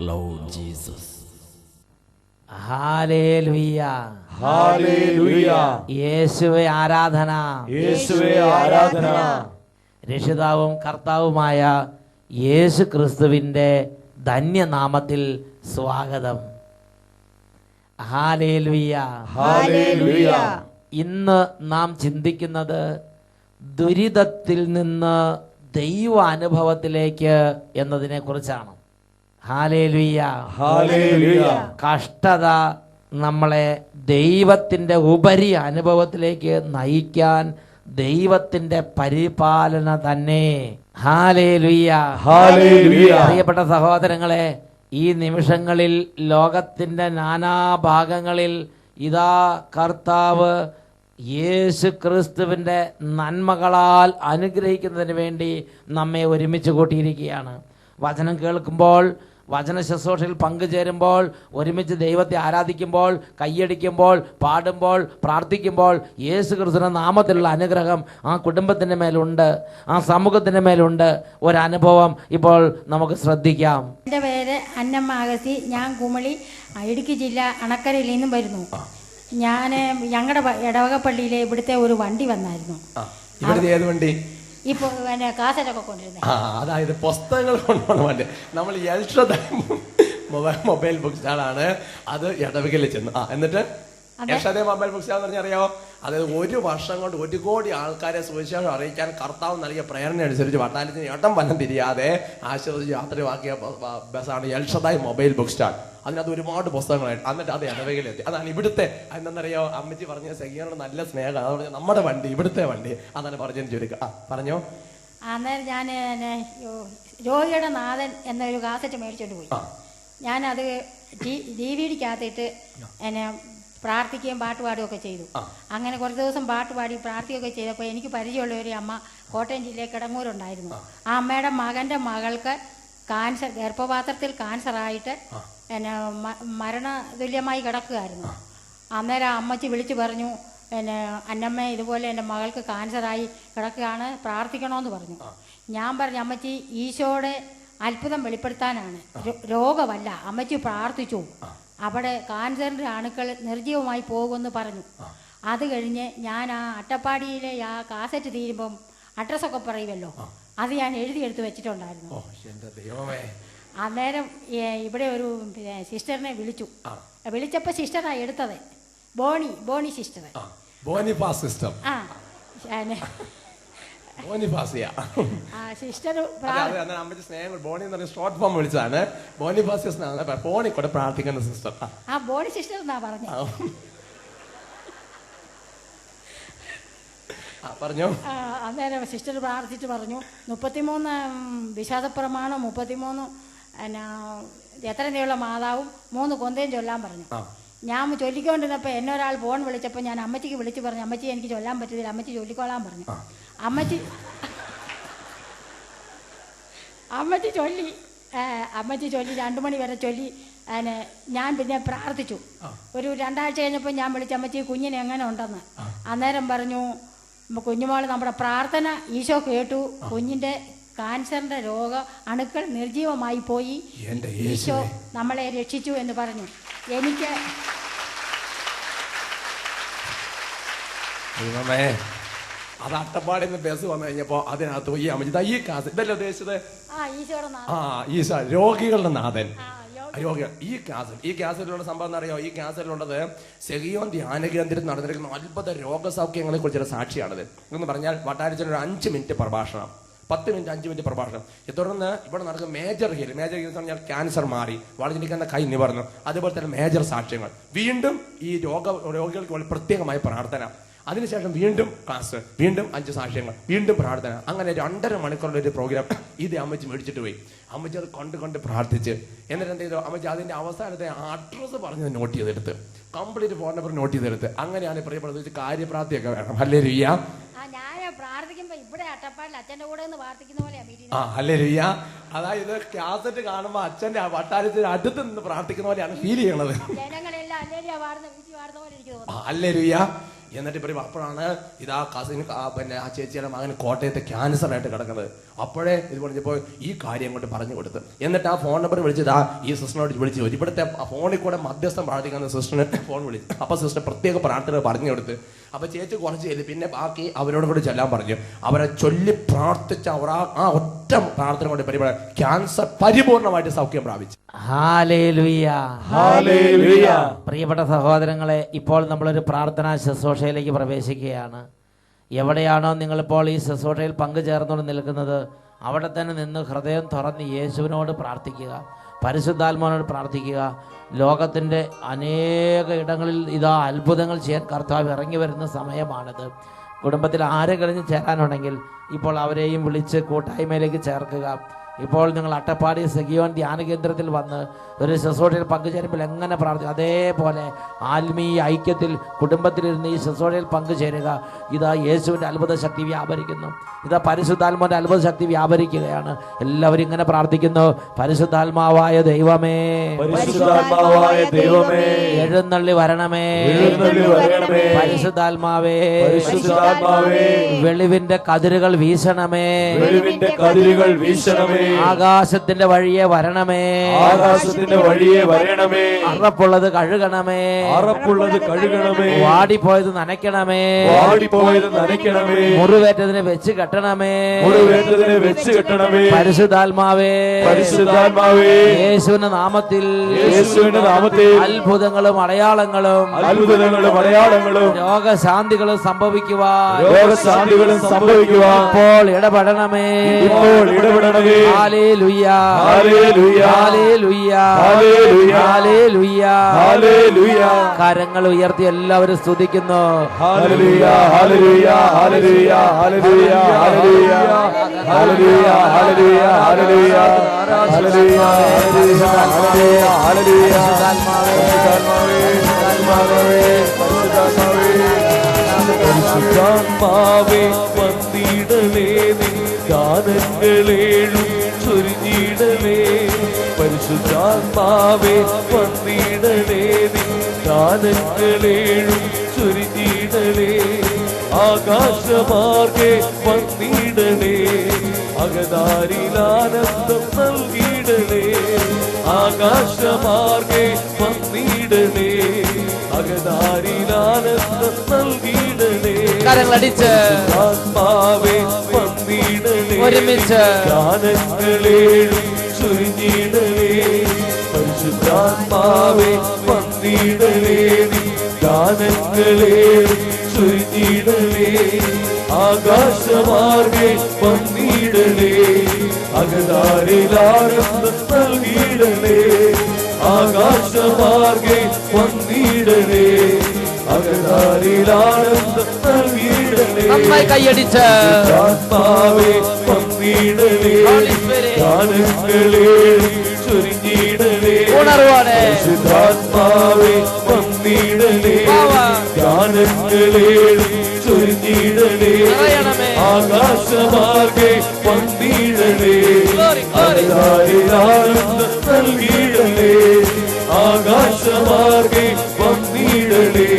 Lord Jesus. Hallelujah. Hallelujah. യേശുവേ ആരാധന. യേശുവേ ആരാധന. രക്ഷിതാവും കർത്താവുമായ യേശു ക്രിസ്തുവിൻ്റെ ധന്യനാമത്തിൽ സ്വാഗതം. ഹല്ലേലൂയ. ഹല്ലേലൂയ. ഇന്ന് നാം ചിന്തിക്കുന്നത് ദുരിതത്തിൽ നിന്ന് ദൈവാനുഭവത്തിലേക്ക് എന്നതിനെ കുറിച്ചാണ്. ഹല്ലേലൂയ. ഹല്ലേലൂയ. കഷ്ടത നമ്മളെ ദൈവത്തിൻ്റെ ഉപരി അനുഭവത്തിലേക്ക് നയിക്കാൻ ദൈവത്തിൻ്റെ പരിപാലന തന്നെ. ഹല്ലേലൂയ. ഹല്ലേലൂയ. പ്രിയപ്പെട്ട സഹോദരങ്ങളെ, ഈ നിമിഷങ്ങളിൽ ലോകത്തിൻ്റെ നാനാഭാഗങ്ങളിൽ ഇതാ കർത്താവ് യേശു ക്രിസ്തുവിൻ്റെ നന്മകളാൽ അനുഗ്രഹിക്കുന്നതിന് വേണ്ടി നമ്മെ ഒരുമിച്ച് കൂട്ടിയിരിക്കുകയാണ്. വചനം കേൾക്കുമ്പോൾ, വചന ശുശ്രൂഷയിൽ പങ്കുചേരുമ്പോൾ, ഒരുമിച്ച് ദൈവത്തെ ആരാധിക്കുമ്പോൾ, കയ്യടിക്കുമ്പോൾ, പാടുമ്പോൾ, പ്രാർത്ഥിക്കുമ്പോൾ യേശു ക്രിസ്തുവിന്റെ നാമത്തിലുള്ള അനുഗ്രഹം ആ കുടുംബത്തിൻ്റെ മേലുണ്ട്, ആ സമൂഹത്തിൻ്റെ മേലുണ്ട്. ഒരനുഭവം ഇപ്പോൾ നമുക്ക് ശ്രദ്ധിക്കാം. എൻ്റെ പേര് അന്നമ്മ അഗസ്തി. ഞാൻ കുമളി ഇടുക്കി ജില്ല അണക്കരയിൽ നിന്നും വരുന്നു. ഞാൻ ഞങ്ങളുടെ ഇടവകപ്പള്ളിയിലെ ഇവിടുത്തെ ഒരു വണ്ടി വന്നായിരുന്നു. ഇവിടുത്തെ ഏത് വണ്ടി? ഇപ്പോൾ പിന്നെ കാസറ്റൊക്കെ കൊണ്ടിരുന്നത്. അതായത് പുസ്തകങ്ങൾ കൊണ്ടുപോകണ വണ്ടി. നമ്മൾ മൊബൈൽ ബുക്ക് സ്റ്റാളാണ്. അത് ഇടവകയിൽ ചെന്നു. എന്നിട്ട് യക്ഷതേ മൊബൈൽ ബുക്ക് സ്റ്റാൾ എന്ന് പറഞ്ഞാൽ അറിയാമോ? അതായത് 1 വർഷം കൊണ്ട് 1 കോടി ആൾക്കാരെ സുവിശേഷം അറിയിക്കാൻ കർത്താവ് നൽകിയ പ്രേരണ അനുസരിച്ച് വട്ടാനത്തിന് ഇടം വനം തിരിയാതെ ആശ്വസിച്ച് യാത്രയാക്കിയ ബസ്സാണ് എൽഷദായ് മൊബൈൽ ബുക്ക് സ്റ്റാൾ. അതിനകത്ത് ഒരുപാട് പുസ്തകങ്ങളായിട്ട്. എന്നിട്ട് അത് ഇടവകയിലെത്തി. അതാണ് ഇവിടുത്തെ. എന്താണെന്നറിയോ? അമ്മച്ചി പറഞ്ഞ സെഹിയോട് നല്ല സ്നേഹം. അതുകൊണ്ട് നമ്മുടെ വണ്ടി, ഇവിടുത്തെ വണ്ടി. അതാണ് പറഞ്ഞതിന് ചുരുക്കം. പറഞ്ഞോ. അന്നേരം ഞാൻ രോഗിയുടെ നാഥൻ എന്നൊരു കാസറ്റ് മേടിച്ചോണ്ട് പോയി. ഞാനത് DVD-ക്കകത്തിട്ട് എന്നെ പ്രാർത്ഥിക്കുകയും പാട്ട് പാടുകയൊക്കെ ചെയ്തു. അങ്ങനെ കുറച്ച് ദിവസം പാട്ട് പാടി പ്രാർത്ഥിക്കുകയൊക്കെ ചെയ്തപ്പോൾ എനിക്ക് പരിചയമുള്ള ഒരു അമ്മ കോട്ടയം ജില്ലയിൽ കിടങ്ങൂരുണ്ടായിരുന്നു. ആ അമ്മയുടെ മകൻ്റെ മകൾക്ക് കാൻസർ, ഗർഭപാത്രത്തിൽ കാൻസറായിട്ട് പിന്നെ മരണതുല്യമായി കിടക്കുകയായിരുന്നു. അന്നേരം അമ്മച്ചി വിളിച്ചു പറഞ്ഞു, പിന്നെ അന്നമ്മ ഇതുപോലെ എൻ്റെ മകൾക്ക് കാൻസറായി കിടക്കുകയാണ്, പ്രാർത്ഥിക്കണമെന്ന് പറഞ്ഞു. ഞാൻ പറഞ്ഞു, അമ്മച്ചി ഈശോയുടെ അത്ഭുതം വെളിപ്പെടുത്താനാണ്, രോഗമല്ല. അമ്മച്ചി പ്രാർത്ഥിച്ചു. അവിടെ കാൻസറിൻ്റെ അണുക്കൾ നിർജ്ജീവമായി പോകുമെന്ന് പറഞ്ഞു. അത് കഴിഞ്ഞ് ഞാൻ ആ അട്ടപ്പാടിയിലെ ആ കാസറ്റ് തീരുമ്പം അഡ്രസ്സൊക്കെ പറയുമല്ലോ, അത് ഞാൻ എഴുതിയെടുത്ത് വെച്ചിട്ടുണ്ടായിരുന്നു. അന്നേരം ഇവിടെ ഒരു സിസ്റ്ററിനെ വിളിച്ചു. വിളിച്ചപ്പോൾ സിസ്റ്ററാണ് എടുത്തത്, Boni sister. Sister short form വിളിച്ചതാണ്. ബോണിക്കൂടെ പ്രാർത്ഥിക്കുന്ന സിസ്റ്റർ. ആ ബോണി സിസ്റ്റർ എന്നാ പറഞ്ഞത്. പറഞ്ഞോ. അന്നേരം സിസ്റ്റർ പ്രാർത്ഥിച്ച് പറഞ്ഞു, 33 വിശ്വാസപ്രമാണം, 33 എത്ര നീളം മാതാവും 3 കൊന്തയും ചൊല്ലാൻ പറഞ്ഞു. ഞാൻ ചൊല്ലിക്കൊണ്ടിരുന്നപ്പോൾ എന്നെ ഒരാൾ ഫോൺ വിളിച്ചപ്പോൾ ഞാൻ അമ്മച്ചിക്ക് വിളിച്ച് പറഞ്ഞു, അമ്മച്ചി എനിക്ക് ചൊല്ലാൻ പറ്റത്തില്ല, അമ്മച്ചി ചൊല്ലിക്കൊള്ളാൻ പറഞ്ഞു. അമ്മച്ചി ചൊല്ലി 2 മണി വരെ ചൊല്ലി. ഞാൻ പിന്നെ പ്രാർത്ഥിച്ചു. ഒരു 2 ആഴ്ച കഴിഞ്ഞപ്പോൾ ഞാൻ വിളിച്ച അമ്മച്ചി കുഞ്ഞിനെ എങ്ങനെ ഉണ്ടെന്ന്. അന്നേരം പറഞ്ഞു, കുഞ്ഞുമോൾ നമ്മുടെ പ്രാർത്ഥന ഈശോ കേട്ടു, കുഞ്ഞിൻ്റെ കാൻസറിൻ്റെ അണുക്കൾ നിർജ്ജീവമായി പോയി, ഈശോ നമ്മളെ രക്ഷിച്ചു എന്ന് പറഞ്ഞു. എനിക്ക് അത് അട്ടപ്പാടിയിൽ നിന്ന് ബസ് വന്നു കഴിഞ്ഞപ്പോ അതിനകത്ത് ഈ അമ്മ ഈ കാസ് ഇതല്ലേ ഉദ്ദേശിച്ചത്? ഈശോ രോഗികളുടെ നാഥൻ. രോഗികൾ. ഈ കാസറ്റിലുള്ള സംഭവം എന്നറിയോ? ഈ കാസറ്റിലുള്ളത് സെഹിയോൻ ധ്യാന കേന്ദ്രത്തിൽ നടന്നിരിക്കുന്ന അത്ഭുത രോഗസൗഖ്യങ്ങളെ കുറിച്ചുള്ള സാക്ഷിയാണത്. എന്ന് പറഞ്ഞാൽ വട്ടാരിച്ചൻ ഒരു 5 മിനിറ്റ് പ്രഭാഷണം, 10 മിനിറ്റ് 5 മിനിറ്റ് പ്രഭാഷണം. തുടർന്ന് ഇവിടെ നടക്കുന്ന മേജർ ഹീൽ എന്ന് പറഞ്ഞാൽ ക്യാൻസർ മാറി, വളഞ്ഞിരിക്കുന്ന കൈ നിവർന്നു. അതുപോലെ തന്നെ മേജർ സാക്ഷ്യങ്ങൾ. വീണ്ടും ഈ രോഗികൾക്ക് പ്രത്യേകമായ പ്രാർത്ഥന. അതിനുശേഷം വീണ്ടും ക്ലാസ്, വീണ്ടും 5 സാക്ഷ്യങ്ങൾ, വീണ്ടും പ്രാർത്ഥന. അങ്ങനെ 2.5 മണിക്കൂറുള്ള ഒരു പ്രോഗ്രാം ഇത് അമ്മച്ചി മേടിച്ചിട്ട് പോയി. അമ്മച്ചി അത് കൊണ്ട് പ്രാർത്ഥിച്ച് എന്നിട്ട് എന്ത് ചെയ്തു? അമ്മച്ചി അതിന്റെ അവസാനത്തെ അഡ്രസ്സ് പറഞ്ഞത് നോട്ട് ചെയ്തെടുത്ത്, കംപ്ലീറ്റ് ഫോൺ നമ്പർ നോട്ട് ചെയ്തെടുത്ത്. അങ്ങനെയാണ് പ്രിയപ്പെട്ടത്. കാര്യപ്രാപ്തിയൊക്കെ വേണം. ഹല്ലേലൂയ. ഹല്ലേലൂയ. അതായത് കാസറ്റ് കാണുമ്പോ അച്ഛന്റെ വട്ടാരത്തിന് അടുത്ത് നിന്ന് പ്രാർത്ഥിക്കുന്ന പോലെയാണ് ഫീൽ ചെയ്യണത്. ഹല്ലേലൂയ. എന്നിട്ട് ഇവർ അപ്പോഴാണ് ഇതാ കസിന് പിന്നെ ആ ചേച്ചിയുടെ മകന് കോട്ടയത്തെ ക്യാൻസർ ആയിട്ട് കിടക്കുന്നത്. അപ്പോഴേ ഇത് പറഞ്ഞപ്പോൾ ഈ കാര്യം കൊണ്ട് പറഞ്ഞു കൊടുത്തു. എന്നിട്ട് ആ ഫോൺ നമ്പർ വിളിച്ചതാ ഈ സിസ്റ്ററിനോട് വിളിച്ചു ചോദിച്ചു. ഇവിടുത്തെ ഫോണിൽ കൂടെ മധ്യസ്ഥം പ്രാർത്ഥിക്കുന്ന സിസ്റ്ററിന് ഫോൺ വിളിച്ചു. അപ്പൊ സിസ്റ്റർ പ്രത്യേക പ്രാർത്ഥന പറഞ്ഞു കൊടുത്ത്. അപ്പൊ ചേച്ചി കുറച്ച് ചെയ്ത് പിന്നെ ബാക്കി അവരോട് കൂടി ചെല്ലാൻ പറഞ്ഞു. അവരെ ചൊല്ലി പ്രാർത്ഥിച്ച അവർ ആ ഒറ്റ പ്രാർത്ഥന കൊണ്ട് പരിപാടി ക്യാൻസർ പരിപൂർണമായിട്ട് സൗഖ്യം പ്രാപിച്ചു. Hallelujah, hallelujah. പ്രിയപ്പെട്ട സഹോദരങ്ങളെ, ഇപ്പോൾ നമ്മളൊരു പ്രാർത്ഥനാ ശുശ്രൂഷയിലേക്ക് പ്രവേശിക്കുകയാണ്. എവിടെയാണോ നിങ്ങളിപ്പോൾ ഈ ശുശ്രൂഷയിൽ പങ്കുചേർന്നുകൊണ്ട് നിൽക്കുന്നത് അവിടെ തന്നെ നിന്ന് ഹൃദയം തുറന്ന് യേശുവിനോട് പ്രാർത്ഥിക്കുക, പരിശുദ്ധാത്മാവിനോട് പ്രാർത്ഥിക്കുക. ലോകത്തിൻ്റെ അനേക ഇടങ്ങളിൽ ഇതാ അത്ഭുതങ്ങൾ ചെയ്യാൻ കർത്താവ് ഇറങ്ങി വരുന്ന സമയമാണിത്. കുടുംബത്തിൽ ആരെങ്കിലും ചേരാനുണ്ടെങ്കിൽ ഇപ്പോൾ അവരെയും വിളിച്ച് കൂട്ടായ്മയിലേക്ക് ചേർക്കുക. ഇപ്പോൾ നിങ്ങൾ അട്ടപ്പാടി സഖിയോൻ ധ്യാന കേന്ദ്രത്തിൽ വന്ന് ഒരു ശുശ്രൂഷയിൽ പങ്കുചേരുമ്പോൾ എങ്ങനെ പ്രാർത്ഥിക്കും അതേപോലെ ആത്മീയ ഐക്യത്തിൽ കുടുംബത്തിലിരുന്ന് ഈ ശുശ്രൂഷയിൽ പങ്കുചേരുക. ഇതാ യേശുവിൻ്റെ അത്ഭുത ശക്തി വ്യാപരിക്കുന്നു. ഇതാ പരിശുദ്ധാത്മാവിൻ്റെ അത്ഭുത ശക്തി വ്യാപരിക്കുകയാണ്. എല്ലാവരും ഇങ്ങനെ പ്രാർത്ഥിക്കുന്നു. പരിശുദ്ധാത്മാവായ ദൈവമേ, പരിശുദ്ധാത്മാവായ ദൈവമേ, എഴുന്നള്ളി വരണമേ. പരിശുദ്ധാത്മാവേ, പരിശുദ്ധാത്മാവേ, വെളിവിന്റെ കതിരുകൾ വീശണമേ. വെളിവിന്റെ കതിരുകൾ വീശണമേ. ആകാശത്തിന്റെ വഴിയെ വരണമേ. ആകാശത്തിന്റെ വഴിയെ വരണമേ. അറപ്പുള്ളത് കഴുകണമേ. അറപ്പുള്ളത് കഴുകണമേ. വാടിപ്പോയത് നനയ്ക്കണമേ. വാടിപ്പോയത് നനയ്ക്കണമേ. മുറിവേറ്റതിനെ വെച്ച് കെട്ടണമേ. മുറിവേറ്റതിനെ വെച്ച് കെട്ടണമേ. പരിശുദ്ധാത്മാവേ, പരിശുദ്ധാത്മാവേ, യേശുവിന്റെ നാമത്തിൽ, യേശുവിന്റെ നാമത്തിൽ അത്ഭുതങ്ങളും അടയാളങ്ങളും അത്ഭുതങ്ങളും അടയാളങ്ങളും രോഗശാന്തികളും സംഭവിക്കുവാൻ, രോഗശാന്തികളും സംഭവിക്കുവാൻ ഇപ്പോൾ ഇടപെടണമേ. ഇപ്പോൾ ഇടപെടണമേ. Hallelujah, hallelujah, hallelujah, hallelujah, hallelujah, hallelujah. കരങ്ങൾ ഉയർത്തി എല്ലാവരും സ്തുതിക്കുന്നു. Hallelujah, hallelujah, hallelujah, hallelujah, hallelujah, hallelujah, hallelujah, hallelujah, hallelujah, hallelujah. പരിശുദ്ധാത്മാവേ, പരിശുദ്ധാത്മാവേ, വന്നിടലേ നിൻ ഗാനങ്ങളേഴും ചൊരിഞ്ഞിടലേ. പരിശുദ്ധാത്മാവേ, വന്നിടലേ നിൻ ഗാനങ്ങളേഴും ചൊരിഞ്ഞിടലേ. ആകാശമാർഗെ വന്നിടലേ, അകതാരിലാനന്ദം നൽകിയിടലേ. ആകാശമാർഗെ വന്നിടലേ, അകതാരിലാനന്ദം നൽകിയിടലേ. കരങ്ങളടിച്ച് ആത്മാവേ, വന്നിടലേ, ഒരുമിച്ച് ഗാനങ്ങളേഴും ചൊരിഞ്ഞിടലേ. പരിശുദ്ധാത്മാവേ, വന്നിടലേ, ഗാനങ്ങളേഴും ചൊരിഞ്ഞിടലേ. ആകാശമാർഗെ വന്നിടലേ, അകതാരിലാനന്ദം നൽകിയിടലേ. ആകാശമാർഗെ വന്നിടലേ, അകതാരിലാനന്ദം നൽകിയിടലേ. നന്നായി കൈയടിച്ച് ആത്മാവേ, വന്നിടലേ, ഗാനങ്ങളേ ചൊരിഞ്ഞിടലേ. ഉണർവാണ്. പരിശുദ്ധാത്മാവേ, വന്നിടലേ, ഗാനങ്ങളേ ചൊരിഞ്ഞിടലേ. നിറയണമേ. ആകാശമാർഗെ വന്നിടലേ, അകതാരിലാനന്ദം നൽകിയിടലേ. ആകാശമാർഗെ വന്നിടലേ,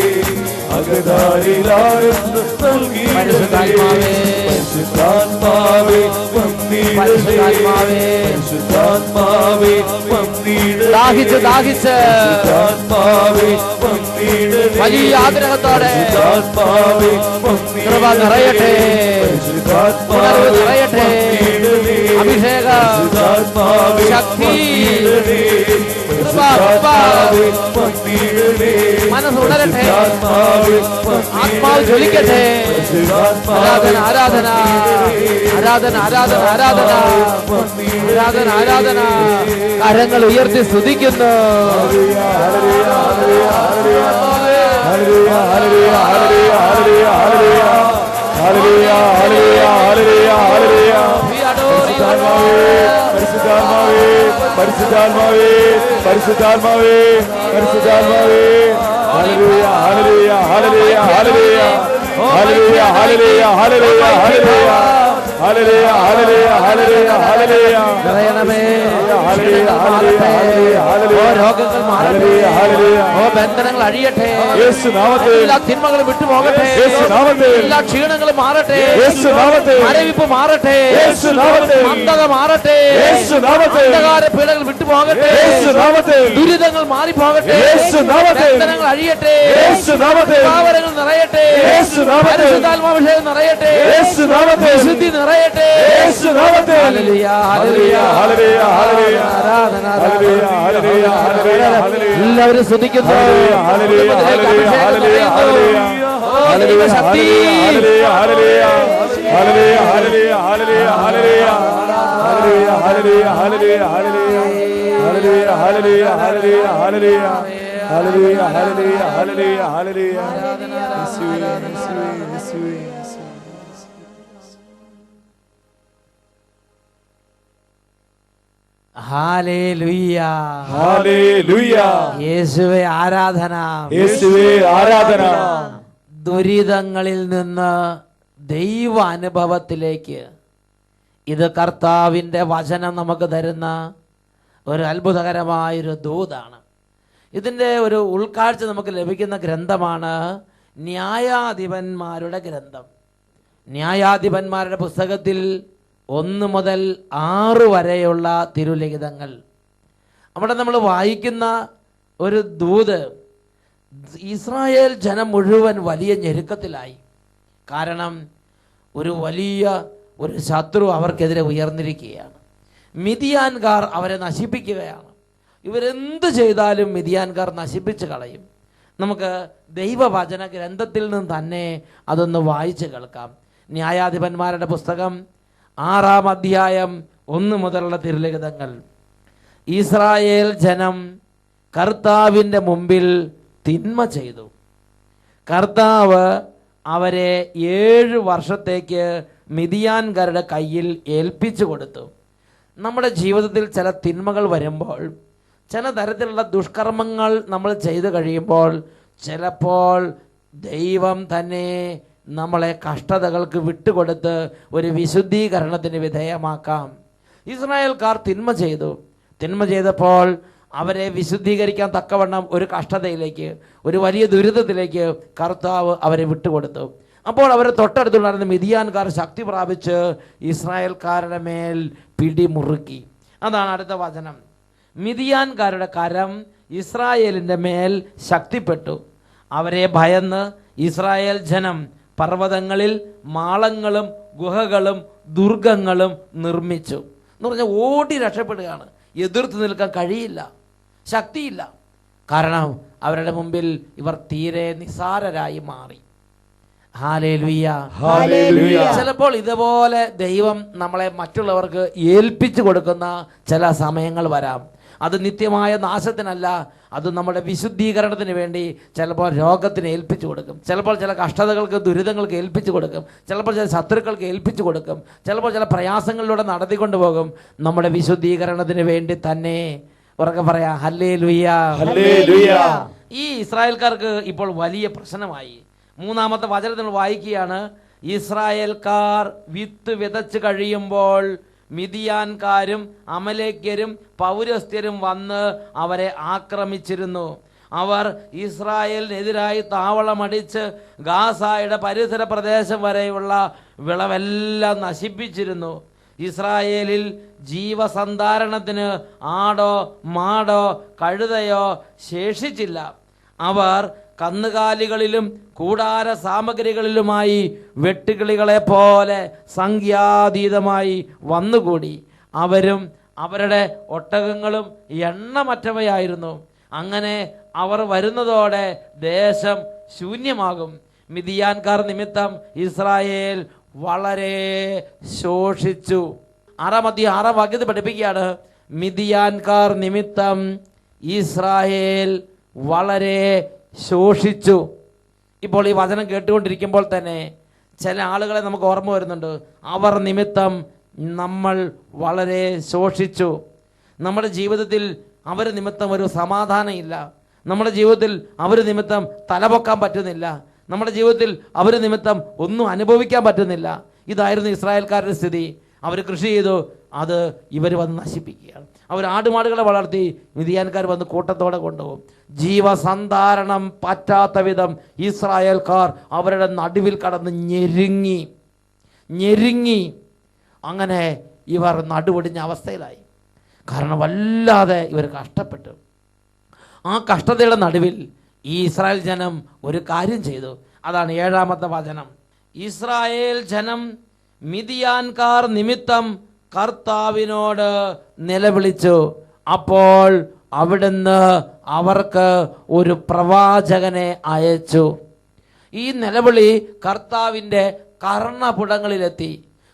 അകതാരിലാനന്ദം നൽകിയിടലേ. പരിശുദ്ധാത്മാവേ, പരിശുദ്ധാത്മാവേ, വന്നിടലേ. പരിശുദ്ധാത്മാവേ, പരിശുദ്ധാത്മാവേ, വന്നിടലേ. ദാഹിച്ച് ദാഹിച്ച് പരിശുദ്ധാത്മാവേ, വന്നിടലേ. വലിയ ആഗ്രഹത്തോടെ പരിശുദ്ധാത്മാവേ, കൃപ നിറയട്ടെ. പരിശുദ്ധാത്മാവേ, ഉണർവ് നിറയട്ടെ. വന്നിടലേ. അഭിഷേകം, പരിശുദ്ധാത്മാവേ, ശക്തി, വന്നിടലേ. പരിശുദ്ധാത്മാവേ, വന്നിടലേ. മനസ്സുണരട്ടെ. പരിശുദ്ധാത്മാവേ, ആത്മാവ് ജ്വലിക്കട്ടെ. ആരാധന, ആരാധന, ആരാധന, ആരാധന, ആരാധന, ആരാധന, ആരാധന. കരങ്ങൾ ഉയർത്തി സ്തുതിക്കുന്നു. പരിശുദ്ധാത്മാവേ, പരിശുദ്ധാത്മാവേ, പരിശുദ്ധാത്മാവേ, പരിശുദ്ധാത്മാവേ. Hallelujah, hallelujah, hallelujah, hallelujah, hallelujah, hallelujah, hallelujah, hallelujah, hallelujah, hallelujah, hallelujah, hallelujah. നിറയണമേ. ക്ഷീണങ്ങൾ മാറട്ടെ. ഓ രോഗങ്ങൾ മാറട്ടെ. ഓ ബന്ധനങ്ങൾ അഴിയട്ടെ. എല്ലാ തിന്മകളും വിട്ടുപോകട്ടെ. എല്ലാ ക്ഷീണങ്ങളും മാറട്ടെ. മരവിപ്പ് മാറട്ടെ. മന്ദത മാറട്ടെ. അന്ധകാര പീഡകൾ വിട്ടുപോകട്ടെ. ദുരിതങ്ങൾ മാറിപ്പോകട്ടെ. ബന്ധനങ്ങൾ അഴിയട്ടെ. പാവനങ്ങൾ നിറയട്ടെ. പരിശുദ്ധാത്മാഭിഷേകം നിറയട്ടെ. വിശുദ്ധി നിറയട്ടെ. ഹല്ലേലൂയ, ഹല്ലേലൂയ, ആരാധന, എല്ലാവരും സ്തുതിക്കുന്നു. ശക്തി ഹല്ലേലൂയ, ഹല്ലേലൂയ. യേശുവേ ആരാധന, യേശുവേ ആരാധന. ദുരിതങ്ങളിൽ നിന്ന് ദൈവ അനുഭവത്തിലേക്ക് ഇത് കർത്താവിൻ്റെ വചനം നമുക്ക് തരുന്ന ഒരു അത്ഭുതകരമായൊരു ദൂതാണ്. ഇതിൻ്റെ ഒരു ഉൾക്കാഴ്ച നമുക്ക് ലഭിക്കുന്ന ഗ്രന്ഥമാണ് ന്യായാധിപന്മാരുടെ ഗ്രന്ഥം. ന്യായാധിപന്മാരുടെ പുസ്തകത്തിൽ 1 മുതൽ 6 വരെയുള്ള തിരുലിഖിതങ്ങൾ. അവിടെ നമ്മൾ വായിക്കുന്ന ഒരു ദൂത്, ഇസ്രായേൽ ജനം മുഴുവൻ വലിയ ഞെരുക്കത്തിലായി. കാരണം ഒരു വലിയ ശത്രു അവർക്കെതിരെ ഉയർന്നിരിക്കുകയാണ്. മിദിയാൻകാർ അവരെ നശിപ്പിക്കുകയാണ്. ഇവരെന്ത് ചെയ്താലും മിദിയാൻകാർ നശിപ്പിച്ച് കളയും. നമുക്ക് ദൈവവചന ഗ്രന്ഥത്തിൽ നിന്ന് തന്നെ അതൊന്ന് വായിച്ച് കേൾക്കാം. ന്യായാധിപന്മാരുടെ പുസ്തകം 6-ാം അധ്യായം 1 മുതലുള്ള തിരുലിഖിതങ്ങൾ. ഇസ്രായേൽ ജനം കർത്താവിൻ്റെ മുമ്പിൽ തിന്മ ചെയ്തു. കർത്താവ് അവരെ 7 വർഷത്തേക്ക് മിദിയാൻകാരുടെ കയ്യിൽ ഏൽപ്പിച്ചു കൊടുത്തു. നമ്മുടെ ജീവിതത്തിൽ ചില തിന്മകൾ വരുമ്പോൾ, ചില തരത്തിലുള്ള ദുഷ്കർമ്മങ്ങൾ നമ്മൾ ചെയ്തു കഴിയുമ്പോൾ, ചിലപ്പോൾ ദൈവം തന്നെ നമ്മളെ കഷ്ടതകൾക്ക് വിട്ടുകൊടുത്ത് ഒരു വിശുദ്ധീകരണത്തിന് വിധേയമാക്കാം. ഇസ്രായേൽക്കാർ തിന്മ ചെയ്തു. തിന്മ ചെയ്തപ്പോൾ അവരെ വിശുദ്ധീകരിക്കാൻ തക്കവണ്ണം ഒരു കഷ്ടതയിലേക്ക്, ഒരു വലിയ ദുരിതത്തിലേക്ക് കർത്താവ് അവരെ വിട്ടുകൊടുത്തു. അപ്പോൾ അവരെ തൊട്ടടുത്തുണ്ടായിരുന്ന മിദിയാൻകാർ ശക്തി പ്രാപിച്ച് ഇസ്രായേൽക്കാരുടെ മേൽ പിടിമുറുക്കി. അതാണ് അടുത്ത വചനം. മിദിയാൻകാരുടെ കരം ഇസ്രായേലിൻ്റെ മേൽ ശക്തിപ്പെട്ടു. അവരെ ഭയന്ന് ഇസ്രായേൽ ജനം പർവ്വതങ്ങളിൽ മാളങ്ങളും ഗുഹകളും ദുർഗങ്ങളും നിർമ്മിച്ചു. എന്ന് പറഞ്ഞാൽ ഓടി രക്ഷപ്പെടുകയാണ്. എതിർത്ത് നിൽക്കാൻ കഴിയില്ല, ശക്തിയില്ല. കാരണം അവരുടെ മുമ്പിൽ ഇവർ തീരെ നിസാരരായി മാറി. Hallelujah, hallelujah. ചിലപ്പോൾ ഇതുപോലെ ദൈവം നമ്മളെ മറ്റുള്ളവർക്ക് ഏൽപ്പിച്ചു കൊടുക്കുന്ന ചില സമയങ്ങൾ വരാം. അത് നിത്യമായ നാശത്തിനല്ല, അത് നമ്മുടെ വിശുദ്ധീകരണത്തിന് വേണ്ടി ചിലപ്പോൾ രോഗത്തിന് ഏൽപ്പിച്ചു കൊടുക്കും, ചിലപ്പോൾ ചില കഷ്ടതകൾക്ക് ദുരിതങ്ങൾക്ക് ഏൽപ്പിച്ചു കൊടുക്കും, ചിലപ്പോൾ ചില ശത്രുക്കൾക്ക് ഏൽപ്പിച്ചു കൊടുക്കും, ചിലപ്പോൾ ചില പ്രയാസങ്ങളിലൂടെ നടത്തിക്കൊണ്ടു പോകും. നമ്മുടെ വിശുദ്ധീകരണത്തിന് വേണ്ടി തന്നെ. ഉറക്കെ പറയാ ഹല്ലേലൂയ, ഹല്ലേലൂയ. ഈ ഇസ്രായേൽക്കാർക്ക് ഇപ്പോൾ വലിയ പ്രശ്നമായി. 3-ാമത്തെ വചനത്തിൽ വായിക്കുകയാണ്, ഇസ്രായേൽക്കാർ വിത്ത് വിതച്ച് കഴിയുമ്പോൾ മിദിയാൻകാരും അമലേക്യരും പൗരസ്ത്യരും വന്ന് അവരെ ആക്രമിച്ചിരുന്നു. അവർ ഇസ്രായേലിനെതിരായി താവളമടിച്ച് ഗാസായുടെ പരിസര പ്രദേശം വരെയുള്ള വിളവെല്ലാം നശിപ്പിച്ചിരുന്നു. ഇസ്രായേലിൽ ജീവസന്ധാരണത്തിന് ആടോ മാടോ കഴുതയോ ശേഷിച്ചില്ല. അവർ കന്നുകാലികളിലും കൂടാര സാമഗ്രികളിലുമായി വെട്ടുകിളികളെ പോലെ സംഖ്യാതീതമായി വന്നുകൂടി. അവരും അവരുടെ ഒട്ടകങ്ങളും എണ്ണമറ്റവയായിരുന്നു. അങ്ങനെ അവർ വരുന്നതോടെ ദേശം ശൂന്യമാകും. മിദിയാൻകാർ നിമിത്തം ഇസ്രായേൽ വളരെ ശോഷിച്ചു. 6-ാം വാക്യത്തിൽ പഠിപ്പിക്കുകയാണ്, മിദിയാൻകാർ നിമിത്തം ഇസ്രായേൽ വളരെ ശോഷിച്ചു. ഇപ്പോൾ ഈ വചനം കേട്ടുകൊണ്ടിരിക്കുമ്പോൾ തന്നെ ചില ആളുകളെ നമുക്ക് ഓർമ്മ വരുന്നുണ്ട്. അവർ നിമിത്തം നമ്മൾ വളരെ ശോഷിച്ചു. നമ്മുടെ ജീവിതത്തിൽ അവർ നിമിത്തം ഒരു സമാധാനം ഇല്ല. നമ്മുടെ ജീവിതത്തിൽ അവർ നിമിത്തം തലപൊക്കാൻ പറ്റുന്നില്ല. നമ്മുടെ ജീവിതത്തിൽ അവർ നിമിത്തം ഒന്നും അനുഭവിക്കാൻ പറ്റുന്നില്ല. ഇതായിരുന്നു ഇസ്രായേൽക്കാരുടെ സ്ഥിതി. അവർ കൃഷി ചെയ്തു, അത് ഇവർ വന്ന് നശിപ്പിക്കുകയാണ്. അവർ ആടുമാടുകളെ വളർത്തി മിദ്യാൻകാർ വന്ന് കൂട്ടത്തോടെ കൊണ്ടുപോകും. ജീവസന്ധാരണം പറ്റാത്ത വിധം ഇസ്രായേൽക്കാർ അവരുടെ നടുവിൽ കടന്ന് ഞെരുങ്ങി അങ്ങനെ ഇവർ നടുവൊടിഞ്ഞ അവസ്ഥയിലായി. കാരണം വല്ലാതെ ഇവർ കഷ്ടപ്പെട്ടു. ആ കഷ്ടതയുടെ നടുവിൽ ഈ ഇസ്രായേൽ ജനം ഒരു കാര്യം ചെയ്തു. അതാണ് 7-ാമത്തെ വചനം. ഇസ്രായേൽ ജനം മിദ്യാൻകാർ നിമിത്തം കർത്താവിനോട് നിലവിളിച്ചു. അപ്പോൾ അവിടുന്ന് അവർക്ക് ഒരു പ്രവാചകനെ അയച്ചു. ഈ നിലവിളി കർത്താവിൻ്റെ കർണപുടങ്ങളിലെത്തി.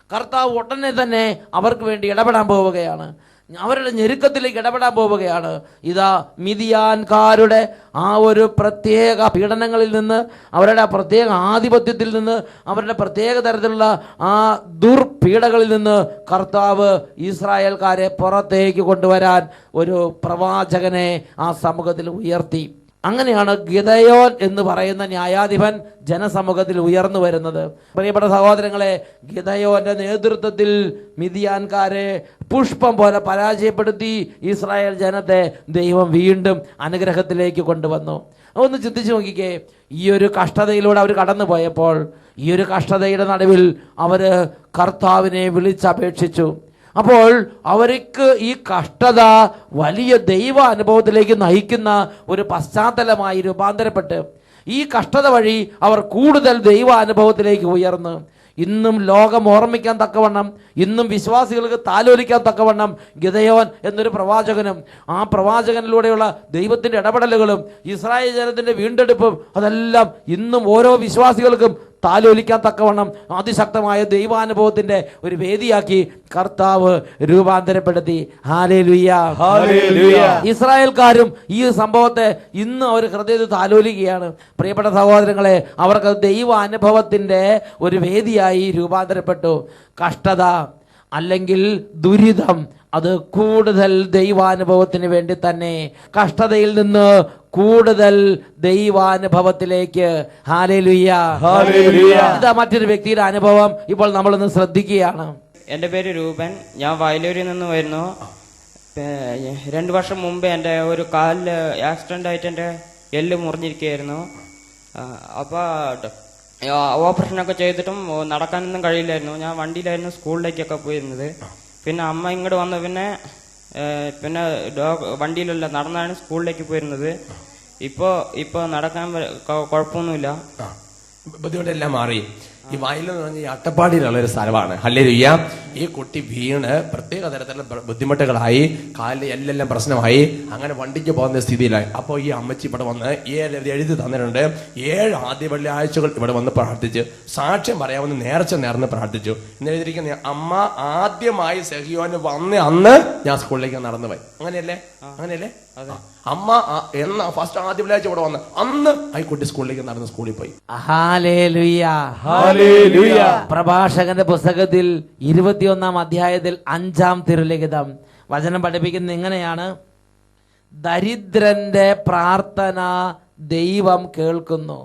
കർത്താവ് ഉടനെ തന്നെ അവർക്ക് വേണ്ടി ഇടപെടാൻ പോവുകയാണ്. അവരുടെ ഞെരുക്കത്തിലേക്ക് ഇടപെടാൻ പോവുകയാണ്. ഇതാ മിദ്യാൻകാരുടെ ആ ഒരു പ്രത്യേക പീഡനങ്ങളിൽ നിന്ന്, അവരുടെ പ്രത്യേക ആധിപത്യത്തിൽ നിന്ന്, അവരുടെ പ്രത്യേക തരത്തിലുള്ള ആ ദുർപീഡകളിൽ നിന്ന് കർത്താവ് ഇസ്രായേൽക്കാരെ പുറത്തേക്ക് കൊണ്ടുവരാൻ ഒരു പ്രവാചകനെ ആ സമൂഹത്തിൽ ഉയർത്തി. അങ്ങനെയാണ് ഗിദയോൻ എന്ന് പറയുന്ന ന്യായാധിപൻ ജനസമൂഹത്തിൽ ഉയർന്നു വരുന്നത്. പ്രിയപ്പെട്ട സഹോദരങ്ങളെ, ഗിദയോന്റെ നേതൃത്വത്തിൽ മിദ്യാൻകാരെ പുഷ്പം പോലെ പരാജയപ്പെടുത്തി ഇസ്രായേൽ ജനത്തെ ദൈവം വീണ്ടും അനുഗ്രഹത്തിലേക്ക് കൊണ്ടുവന്നു. ഒന്ന് ചിന്തിച്ചു നോക്കിക്കേ, ഈ ഒരു കഷ്ടതയിലൂടെ അവർ കടന്നു പോയപ്പോൾ, ഈ ഒരു കഷ്ടതയുടെ നടുവിൽ അവർ കർത്താവിനെ വിളിച്ചപേക്ഷിച്ചു. അപ്പോൾ അവർക്ക് ഈ കഷ്ടത വലിയ ദൈവ അനുഭവത്തിലേക്ക് നയിക്കുന്ന ഒരു പശ്ചാത്തലമായി രൂപാന്തരപ്പെട്ട് ഈ കഷ്ടത വഴി അവർ കൂടുതൽ ദൈവ അനുഭവത്തിലേക്ക് ഉയർന്നു. ഇന്നും ലോകം ഓർമ്മിക്കാൻ തക്കവണ്ണം, ഇന്നും വിശ്വാസികൾക്ക് താലോലിക്കാൻ തക്കവണ്ണം ഗിദയോൻ എന്നൊരു പ്രവാചകനും ആ പ്രവാചകനിലൂടെയുള്ള ദൈവത്തിൻ്റെ ഇടപെടലുകളും ഇസ്രായേൽ ജനത്തിൻ്റെ വീണ്ടെടുപ്പും അതെല്ലാം ഇന്നും ഓരോ വിശ്വാസികൾക്കും താലോലിക്കാൻ തക്കവണ്ണം അതിശക്തമായ ദൈവാനുഭവത്തിൻ്റെ ഒരു വേദിയാക്കി കർത്താവ് രൂപാന്തരപ്പെടുത്തി. Hallelujah, hallelujah. ഇസ്രായേൽക്കാരും ഈ സംഭവത്തെ ഇന്ന് അവർ ഹൃദയത്തിൽ താലോലിക്കുകയാണ്. പ്രിയപ്പെട്ട സഹോദരങ്ങളെ, അവർക്ക് ദൈവ അനുഭവത്തിൻ്റെ ഒരു വേദിയായി രൂപാന്തരപ്പെട്ടു. കഷ്ടത അല്ലെങ്കിൽ ദുരിതം അത് കൂടുതൽ ദൈവാനുഭവത്തിന് വേണ്ടി തന്നെ, കഷ്ടതയിൽ നിന്ന് കൂടുതൽ ദൈവാനുഭവത്തിലേക്ക്. Hallelujah, hallelujah. ഇതാ മറ്റൊരു വ്യക്തിയുടെ അനുഭവം ഇപ്പോൾ നമ്മളൊന്ന് ശ്രദ്ധിക്കുകയാണ്. എൻ്റെ പേര് രൂപൻ. ഞാൻ വയലൂരിൽ നിന്ന് വരുന്നു. 2 വർഷം മുമ്പ് എൻ്റെ ഒരു കാലിൽ ആക്സിഡൻ്റ് ആയിട്ട് എൻ്റെ എല്ല് മുറിഞ്ഞിരിക്കുകയായിരുന്നു. അപ്പോൾ ഓപ്പറേഷനൊക്കെ ചെയ്തിട്ടും നടക്കാനൊന്നും കഴിയില്ലായിരുന്നു. ഞാൻ വണ്ടിയിലായിരുന്നു സ്കൂളിലേക്കൊക്കെ പോയിരുന്നത്. പിന്നെ അമ്മ ഇങ്ങോട്ട് വന്നു. പിന്നെ വണ്ടിയിലല്ല, നടന്നാണ് സ്കൂളിലേക്ക് പോയിരുന്നത്. ഇപ്പോൾ നടക്കാൻ കുഴപ്പമൊന്നുമില്ല. ബുദ്ധിമുട്ടെല്ലാം മാറി. ഈ വയലെന്ന് പറഞ്ഞ ഈ അട്ടപ്പാടിയിലുള്ള ഒരു സ്ഥലമാണ്. ഹല്ലേലൂയ. ഈ കുട്ടി വീണ് പ്രത്യേക തരത്തിലുള്ള ബുദ്ധിമുട്ടുകളായി, കാലിൽ എല്ലാം പ്രശ്നമായി, അങ്ങനെ വണ്ടിക്ക് പോകുന്ന സ്ഥിതിയിലായി. അപ്പോൾ ഈ അമ്മച്ചി ഇവിടെ വന്ന് എഴുതി തന്നിട്ടുണ്ട്. 7 ആദ്യ വെള്ളിയാഴ്ചകൾ ഇവിടെ വന്ന് പ്രാർത്ഥിച്ച് സാക്ഷ്യം പറയാമെന്ന് നേർന്ന് പ്രാർത്ഥിച്ചു. എന്ന് എഴുതിയിരിക്കുന്ന അമ്മ ആദ്യമായി സെഹിയോന് വന്ന അന്ന് ഞാൻ സ്കൂളിലേക്ക് നടന്നു പോയി. അങ്ങനെയല്ലേ? അമ്മ ഫസ്റ്റ് ആദ്യ വെള്ളിയാഴ്ച ഇവിടെ വന്ന് അന്ന് ഈ കുട്ടി സ്കൂളിലേക്ക് നടന്ന് സ്കൂളിൽ പോയി. Hallelujah, hallelujah. പ്രഭാഷകന്റെ പുസ്തകത്തിൽ 21-ാം അധ്യായത്തിൽ 5-ാം തിരുലിഖിതം വചനം പഠിപ്പിക്കുന്നത് ഇങ്ങനെയാണ്: ദരിദ്രന്റെ പ്രാർത്ഥന ദൈവം കേൾക്കുന്നു,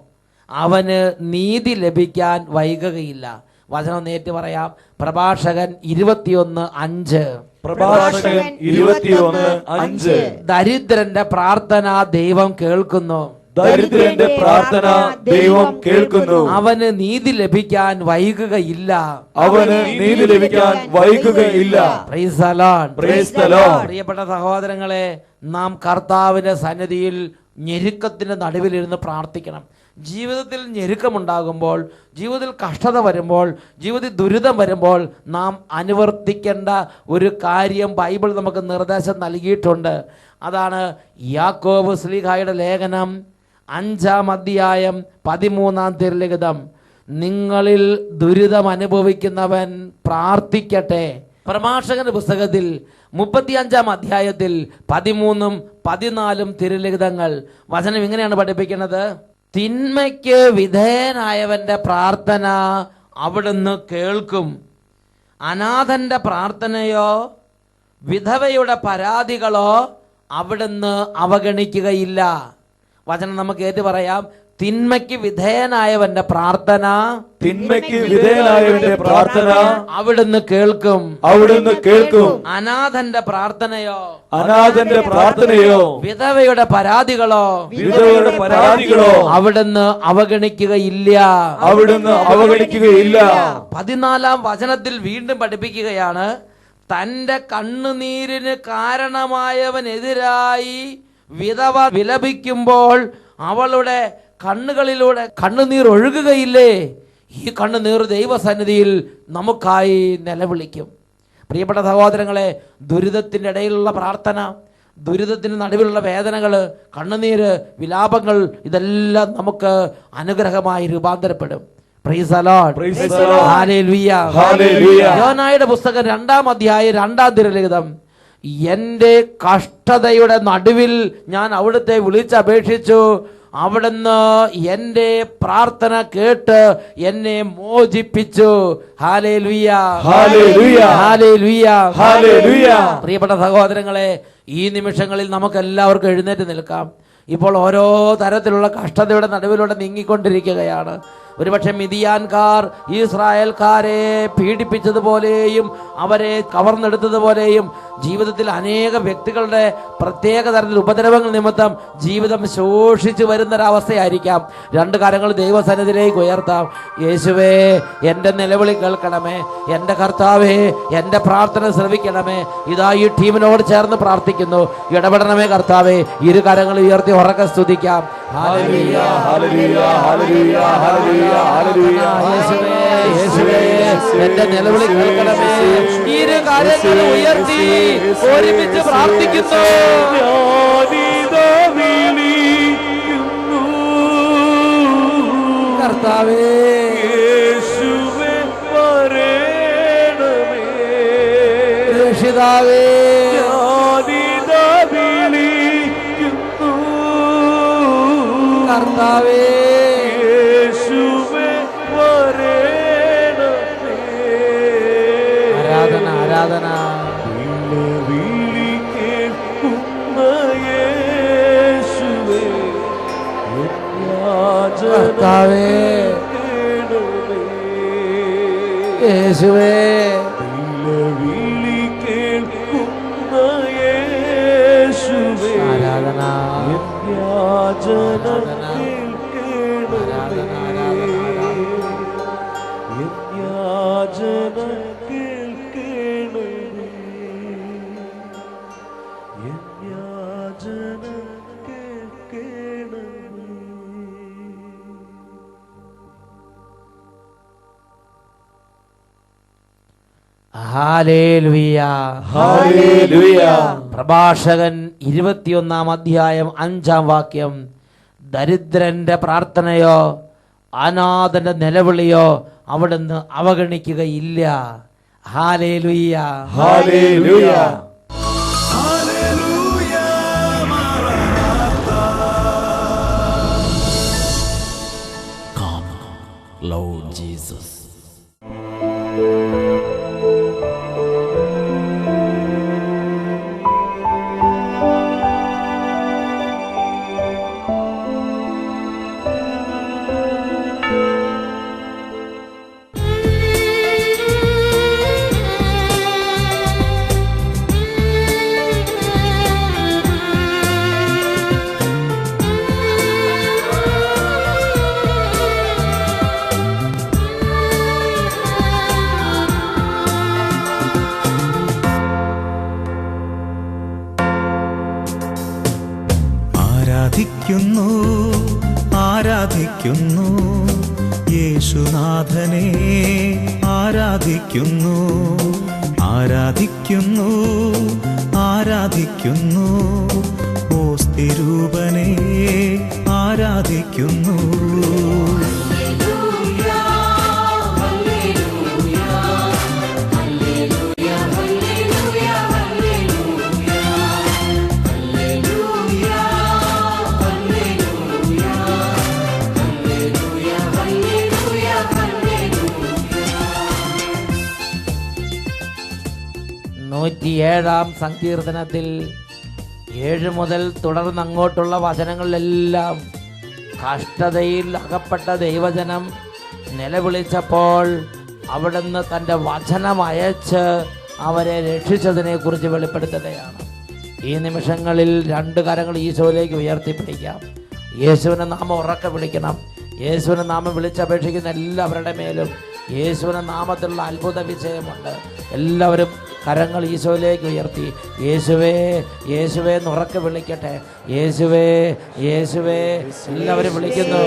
അവന് നീതി ലഭിക്കാൻ വൈകുകയില്ല. വചനം നേരിട്ട് പറയാം. പ്രഭാഷകൻ 21:5. പ്രഭാഷകൻ 21:5. ദരിദ്രന്റെ പ്രാർത്ഥന ദൈവം കേൾക്കുന്നു, ദരിദ്രന്റെ പ്രാർത്ഥന ദൈവം കേൾക്കുന്നു, അവന് നീതി ലഭിക്കാൻ വൈകുകയില്ല. അവന് നീതി ലഭിക്കാൻ വൈകുകയില്ല. Praise the Lord. Praise the Lord. പ്രിയപ്പെട്ട സഹോദരങ്ങളെ, നാം കർത്താവിന്റെ സന്നിധിയിൽ ഞെരുക്കത്തിന്റെ നടുവിലിരുന്ന് പ്രാർത്ഥിക്കണം. ജീവിതത്തിൽ ഞെരുക്കമുണ്ടാകുമ്പോൾ, ജീവിതത്തിൽ കഷ്ടത വരുമ്പോൾ, ജീവിതത്തിൽ ദുരിതം വരുമ്പോൾ നാം അനുവർത്തിക്കേണ്ട ഒരു കാര്യം ബൈബിൾ നമുക്ക് നിർദ്ദേശം നൽകിയിട്ടുണ്ട്. അതാണ് യാക്കോബ് ശ്ലീഹായുടെ ലേഖനം 5-ാം അധ്യായം 13-ാം തിരുലിഖിതം. നിങ്ങളിൽ ദുരിതം അനുഭവിക്കുന്നവൻ പ്രാർത്ഥിക്കട്ടെ. പ്രഭാഷകന്റെ പുസ്തകത്തിൽ 35-ാം അധ്യായത്തിൽ 13-ഉം 14-ഉം തിരുലിഖിതങ്ങൾ വചനം ഇങ്ങനെയാണ് പഠിപ്പിക്കുന്നത്: തിന്മയ്ക്ക് വിധേയനായവന്റെ പ്രാർത്ഥന അവിടുന്ന് കേൾക്കും, അനാഥന്റെ പ്രാർത്ഥനയോ വിധവയുടെ പരാതികളോ അവിടുന്ന് അവഗണിക്കുകയില്ല. വചനം നമുക്ക് ഏറ്റു പറയാം: തിന്മയ്ക്ക് വിധേയനായവന്റെ പ്രാർത്ഥന തിന്മയ്ക്ക് വിധേയനായവന്റെ പ്രാർത്ഥന അവിടുന്ന് കേൾക്കും. അവിടുന്ന് കേൾക്കും. അനാഥന്റെ പ്രാർത്ഥനയോ അനാഥന്റെ പ്രാർത്ഥനയോ വിധവയുടെ പരാതികളോ വിധവയുടെ പരാതികളോ അവിടുന്ന് അവഗണിക്കുകയില്ല. അവിടുന്ന് അവഗണിക്കുകയില്ല. 14-ാം വചനത്തിൽ വീണ്ടും പഠിപ്പിക്കുകയാണ്, തന്റെ കണ്ണുനീരിന് കാരണമായവനെതിരായി വിധവ വിലപിക്കുമ്പോൾ അവളുടെ കണ്ണുകളിലൂടെ കണ്ണുനീർ ഒഴുകുകയില്ലേ? ഈ കണ്ണുനീർ ദൈവസന്നിധിയിൽ നമുക്കായി നിലവിളിക്കും. പ്രിയപ്പെട്ട സഹോദരങ്ങളെ, ദുരിതത്തിൻ്റെ ഇടയിലുള്ള പ്രാർത്ഥന, ദുരിതത്തിന് നടുവിലുള്ള വേദനകൾ, കണ്ണുനീര്, വിലാപങ്ങൾ, ഇതെല്ലാം നമുക്ക് അനുഗ്രഹമായി രൂപാന്തരപ്പെടും. Praise the Lord. ഹല്ലേലൂയ. യോനായുടെ പുസ്തകം 2-ാം അധ്യായം 2-ാം തിരുലിഖിതം, എൻ്റെ കഷ്ടതയുടെ നടുവിൽ ഞാൻ അവിടുത്തെ വിളിച്ചപേക്ഷിച്ചു, അവിടുന്ന് എൻ്റെ പ്രാർത്ഥന കേട്ട് എന്നെ മോചിപ്പിച്ചു. Hallelujah, hallelujah, hallelujah, hallelujah. പ്രിയപ്പെട്ട സഹോദരങ്ങളെ, ഈ നിമിഷങ്ങളിൽ നമുക്ക് എല്ലാവർക്കും എഴുന്നേറ്റ് നിൽക്കാം. ഇപ്പോൾ ഓരോ തരത്തിലുള്ള കഷ്ടതയുടെ നടുവിലൂടെ നീങ്ങിക്കൊണ്ടിരിക്കുകയാണ്. ഒരുപക്ഷെ മിദിയാൻകാർ ഇസ്രായേൽക്കാരെ പീഡിപ്പിച്ചതുപോലെയും അവരെ കവർന്നെടുത്തതുപോലെയും ജീവിതത്തിൽ അനേക വ്യക്തികളുടെ പ്രത്യേക തരത്തിൽ ഉപദ്രവങ്ങൾ നിമിത്തം ജീവിതം ശോഷിച്ചു വരുന്നൊരവസ്ഥയായിരിക്കാം. 2 കരങ്ങൾ ദൈവസന്നിധിയിലേക്ക് ഉയർത്താം. യേശുവേ, എൻ്റെ നിലവിളി കേൾക്കണമേ. എൻ്റെ കർത്താവേ, എൻ്റെ പ്രാർത്ഥന ശ്രവിക്കണമേ. ഇതാ ഈ ടീമിനോട് ചേർന്ന് പ്രാർത്ഥിക്കുന്നു. ഇടപെടണമേ കർത്താവേ. 2 കരങ്ങൾ ഉയർത്തി ഉറക്കെ സ്തുതിക്കാം. Hallelujah, hallelujah, hallelujah, hallelujah, hallelujah. യേശുവേ, യേശുവേ, എൻ്റെ നിലവിളി കേൾക്കണമേ. 2 കരങ്ങൾ ഉയർത്തി ഒരുമിച്ച് പ്രാർത്ഥിക്കുന്നു. കർത്താവേ, യേശുവേ വരേണമേ. രക്ഷിതാവേ, കർത്താവേ, യേശുവേ വരേണമേ. ആരാധന, ആരാധന. വിളി കേൾക്കുന്ന യേശുവേ, കർത്താവേ, യേശുവേ, വിളി കേൾക്കുന്ന യേശുവേ, ആരാധന, യാചന ആരാധന, യാചന കേൾക്കണമേ. യാചന കേൾക്കണമേ. Hallelujah, hallelujah. പ്രഭാഷകൻ 21-ാം അധ്യായം 5-ാം വാക്യം, ദരിദ്രന്റെ പ്രാർത്ഥനയോ അനാഥന്റെ നിലവിളിയോ അവിടുന്ന് അവഗണിക്കുകയില്ല. Hallelujah, hallelujah. Come, Lord Jesus. ആരാധിക്കുന്നു ആരാധിക്കുന്നു യേശുനാഥനെ ആരാധിക്കുന്നു ആരാധിക്കുന്നു ആരാധിക്കുന്നു ഓസ്തിരൂപനെ ആരാധിക്കുന്നു. ാം സങ്കീർത്തനത്തിൽ 7 മുതൽ തുടർന്ന് അങ്ങോട്ടുള്ള വചനങ്ങളിലെല്ലാം കഷ്ടതയിൽ അകപ്പെട്ട ദൈവജനം നിലവിളിച്ചപ്പോൾ അവിടുന്ന് തൻ്റെ വചനം അയച്ച് അവരെ രക്ഷിച്ചതിനെ കുറിച്ച് വെളിപ്പെടുത്തുകയാണ്. ഈ നിമിഷങ്ങളിൽ 2 കരങ്ങൾ ഈശോയിലേക്ക് ഉയർത്തിപ്പിടിക്കാം. യേശുവിനെ നാമം ഉറക്കെ വിളിക്കണം. യേശുവിനെ നാമം വിളിച്ചപേക്ഷിക്കുന്ന എല്ലാവരുടെ മേലും യേശുവിനെ നാമത്തിലുള്ള അത്ഭുത വിജയമുണ്ട്. എല്ലാവരും കരങ്ങൾ ഈശോയിലേക്ക് ഉയർത്തി യേശുവേ യേശുവേ എന്ന് ഉറക്കെ വിളിക്കട്ടെ. യേശുവേ യേശുവേ എല്ലാവരും വിളിക്കുന്നു.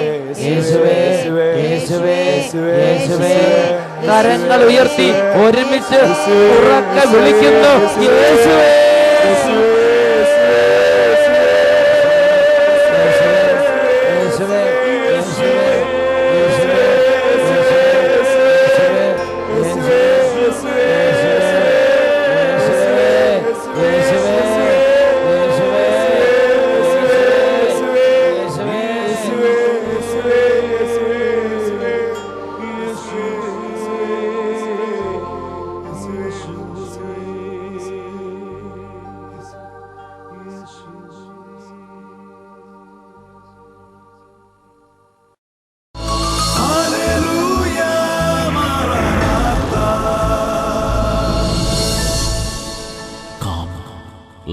യേശുവേ യേശുവേ യേശുവേ കരങ്ങൾ ഉയർത്തി ഒരുമിച്ച് ഉറക്കെ വിളിക്കുന്നു. യേശുവേ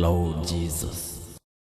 Lord Jesus.